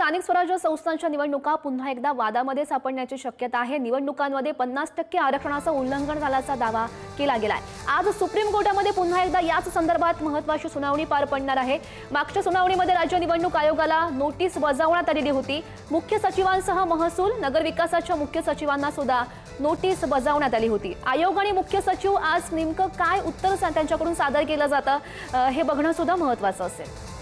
स्थानिक स्वराज्य संस्थांच्या निवडणुका पुन्हा एकदा वादामध्ये सापडण्याची शक्यता आहे। निवडणुकांमध्ये 50% आरक्षणाचं उल्लंघन झाल्याचा दावा केला गेलाय। आज सुप्रीम कोर्टामध्ये पुन्हा एकदा याच संदर्भात महत्त्वाची सुनावणी पार पडणार आहे। मागच्या सुनावणीमध्ये राज्य निवडणूक आयोगाला नोटीस बजावण्यात आलेली होती। मुख्य सचिवांसह महसूल, नगर विकासाच्या मुख्य सचिवांना सुद्धा नोटीस बजावण्यात आली होती। आयोग आणि मुख्य सचिव आज नेमकं काय उत्तर त्यांच्याकडून सादर केलं जातं हे बघणं सुद्धा महत्त्वाचं असेल।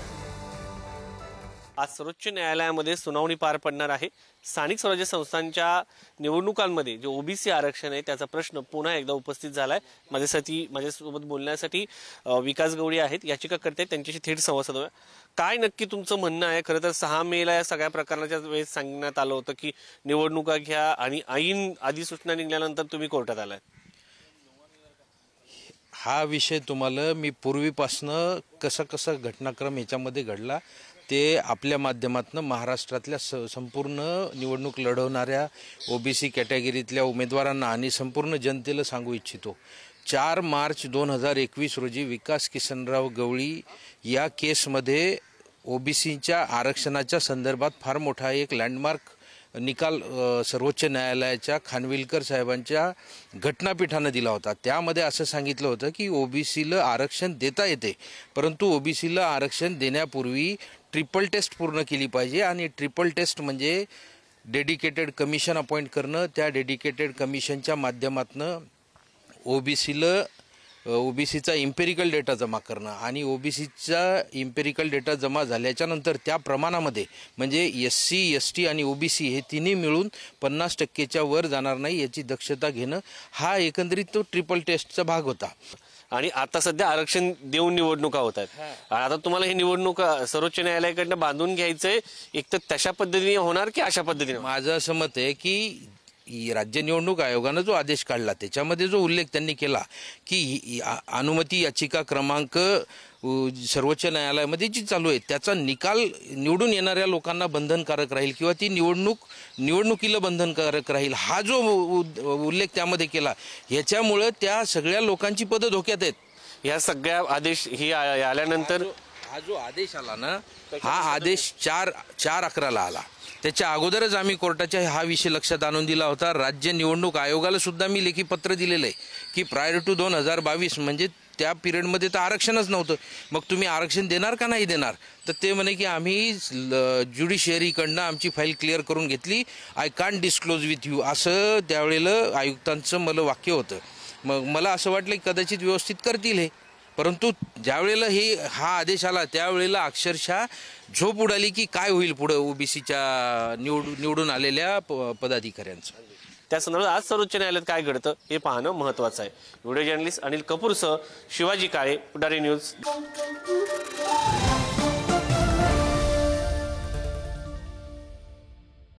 आज सर्वोच्च न्यायालयामध्ये सुनावणी पार पडणार आहे। स्थानिक स्वराज्य संस्थांच्या निवडणुकांमध्ये जे ओबीसी आरक्षण आहे त्याचा प्रश्न पुन्हा एकदा उपस्थित झालाय। माझ्यासोबत बोलण्यासाठी विकास गवळी आहेत, याचिकाकर्ते, त्यांच्याशी थेट संवाद साधूया। काय नक्की तुमचं म्हणणं आहे? खरं तर 6 मेला या सगळ्या प्रकरणाच्या वेळेस सांगण्यात आलं होतं की निवडणुका घ्या आणि ऐन अधिसूचना निघाल्यानंतर तुम्ही कोर्टात आलाय। हा विषय तुम्हाला मी पूर्वीपासनं कसा घटनाक्रम याच्यामध्ये घडला ते आपल्या माध्यमातून महाराष्ट्रातल्या संपूर्ण निवडणूक लढवणाऱ्या ओबीसी कॅटेगरीतल्या उमेदवारांना आणि संपूर्ण जनतेला सांगू इच्छितो। 4 मार्च 2021 रोजी विकास किसनराव गवळी या केसमध्ये ओबीसीच्या आरक्षणाच्या संदर्भात फार मोठा एक लँडमार्क निकाल सर्वोच्च न्यायालयाच्या खानविलकर साहेबांच्या घटनापीठाने दिला होता। त्यामध्ये असं सांगितलं होतं की ओबीसीला आरक्षण देता येते, परंतु ओबीसीला आरक्षण देण्यापूर्वी ट्रिपल टेस्ट पूर्ण केली पाहिजे। आणि ट्रिपल टेस्ट म्हणजे डेडिकेटेड कमिशन अपॉइंट करणं, त्या डेडिकेटेड कमिशनच्या माध्यमातून ओबीसीचा इम्पेरिकल डेटा जमा करणं आणि ओबीसीचा इम्पेरिकल डेटा जमा झाल्याच्या नंतर त्या प्रमाणामध्ये म्हणजे SC, ST आणि ओबीसी हे तिन्ही मिळून 50%च्या वर जाणार नाही याची दक्षता घेणं, हा एकंदरीत तो ट्रिपल टेस्टचा भाग होता। आणि आता सध्या आरक्षण देऊन निवडणुका होत आहेत। आता तुम्हाला ही निवडणूक सर्वोच्च न्यायालयाकडनं बांधून घ्यायचंय, एक तर तशा पद्धतीने होणार की अशा पद्धतीने? माझं असं मत आहे की राज्य निवडणूक आयोगानं जो आदेश काढला त्याच्यामध्ये जो उल्लेख त्यांनी केला की अनुमती याचिका क्रमांक सर्वोच्च न्यायालयामध्ये जी चालू आहे त्याचा निकाल निवडून येणाऱ्या लोकांना बंधनकारक राहील किंवा ती निवडणुकीला बंधनकारक राहील, हा जो उल्लेख त्यामध्ये केला ह्याच्यामुळे त्या सगळ्या लोकांची पदं धोक्यात आहेत। या सगळ्या आदेश ही आल्यानंतर हा जो आदेश आला ना, हा आदेश 4/11ला आला। त्याच्या अगोदरच आम्ही कोर्टाच्या हा विषय लक्षात आणून दिला होता। राज्य निवडणूक आयोगाला सुद्धा मी लेखी पत्र दिलेलं आहे की प्रायर टू 2022 म्हणजे त्या पिरियडमध्ये तर आरक्षणच नव्हतं, मग तुम्ही आरक्षण देणार का नाही देणार? तर ते म्हणे की आम्ही ज्युडिशियरीकडनं आमची फाईल क्लिअर करून घेतली, I can't disclose with you, असं त्यावेळेला आयुक्तांचं मला वाक्य होतं। मग मला असं वाटलं की कदाचित व्यवस्थित करतील हे, परंतु ज्यावेळेला हा आदेश आला त्यावेळेला अक्षरशः झोप उडाली की काय होईल पुढे ओबीसीच्या निवडून आलेल्या पदाधिकाऱ्यांचं। त्या संदर्भात आज सर्वोच्च न्यायालयात काय घडतं हे पाहणं महत्त्वाचं आहे। व्हिडिओ जर्नलिस्ट अनिल कपूरसह शिवाजी काळे, पुढारी न्यूज।